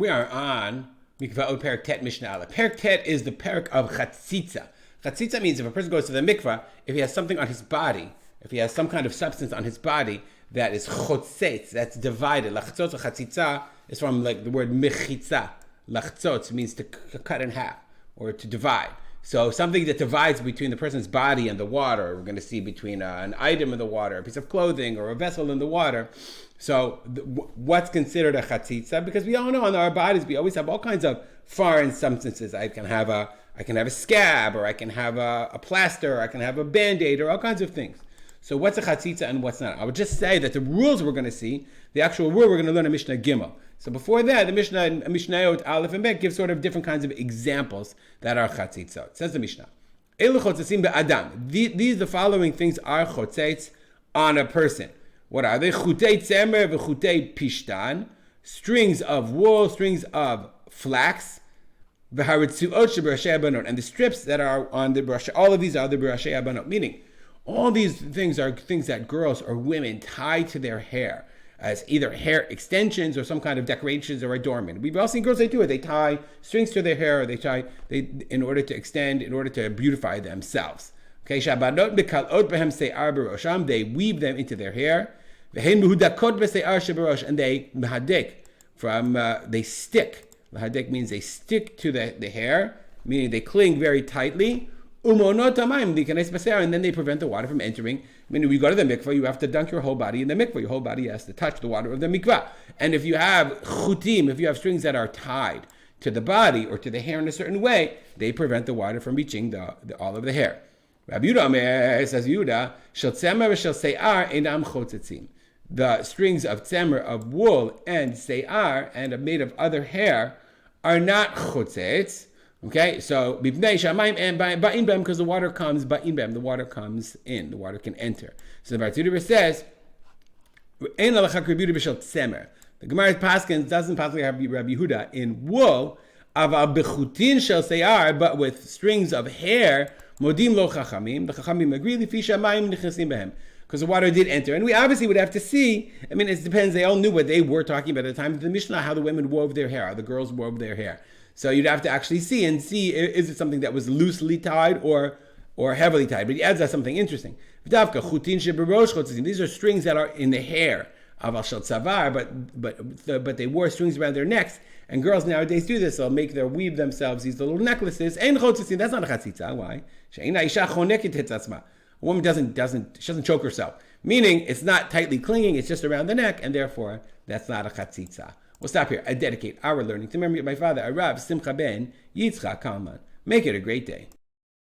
We are on Mikvaot Perek Tet Mishnah Aleph. Perek Tet is the Perek of Chatzitzot. Chatzitzot means if a person goes to the mikvah, if he has something on his body, if he has some kind of substance on his body that is chotzet, that's divided. Lachtzot or chatzitza is from like the word mechitza. Lachtzot means to cut in half or to divide. So something that divides between the person's body and the water. We're going to see between an item in the water, a piece of clothing, or a vessel in the water. So what's considered a chatzitza? Because we all know on our bodies we always have all kinds of foreign substances. I can have a scab, or I can have a plaster, or I can have a Band-Aid, or all kinds of things. So what's a chatzitza and what's not? I would just say that the rules we're going to see, the actual rule we're going to learn in Mishnah Gimel. So before that, the Mishnah in Mishnayot Aleph and Bet gives sort of different kinds of examples that are chatzitzot. Says the Mishnah, Elu chotzetzim be'adam. These the following things are chotzets on a person. What are they? Chutei tzemer v'chutei pishtan, strings of wool, strings of flax, v'haritzuot she'berashei abanot, and the strips that are on the berashei. All of these are the berashei abanot, meaning all these things are things that girls or women tie to their hair as either hair extensions or some kind of decorations or adornment. We've all seen girls, they do it. They tie strings to their hair, or they in order to extend, in order to beautify themselves. Okay, shabanot bekalot behem se'ar berosham, they weave them into their hair. Vehen mehudakot bese'ar sheberosh, and they mahadek, they stick. Mahadek means they stick to the hair, meaning they cling very tightly. Umonot hamayim dikanes bese'ar, and then they prevent the water from entering. Meaning, when you go to the mikvah, you have to dunk your whole body in the mikvah. Your whole body has to touch the water of the mikvah. And if you have chutim, if you have strings that are tied to the body or to the hair in a certain way, they prevent the water from reaching all of the hair. Rabbi Yehuda says, Yehuda, shel tzemer v'shel se'ar einam chotzetzim. The strings of tzemer, of wool, and se'ar, and made of other hair, are not chotzetz. Okay, so b'bnei shamayim and ba'in bem, because the water comes ba'in bem, the water comes in, the water can enter. So the Bar says, ein alachak Rabbi Yehuda b'shel tzemer. The Gemara Paskins doesn't possibly have Rabbi Yehuda in wool, aval b'chutin shel se'ar, but with strings of hair, modim lo chachamim. The chachamim agree lifi shamayim nichnasim behem, because the water did enter. And we obviously would have to see, I mean, it depends, they all knew what they were talking about at the time of the Mishnah, how the women wove their hair, how the girls wove their hair. So you'd have to actually see, is it something that was loosely tied or heavily tied? But he adds something interesting. These are strings that are in the hair of al shel tzavar, but they wore strings around their necks. And girls nowadays do this. They'll weave themselves these little necklaces. That's not a chatzitza. Why? A woman doesn't choke herself. Meaning it's not tightly clinging, it's just around the neck, and therefore that's not a chatzitza. We'll stop here. I dedicate our learning to memory of my father, Arav Simcha ben Yitzchak Kalman. Make it a great day.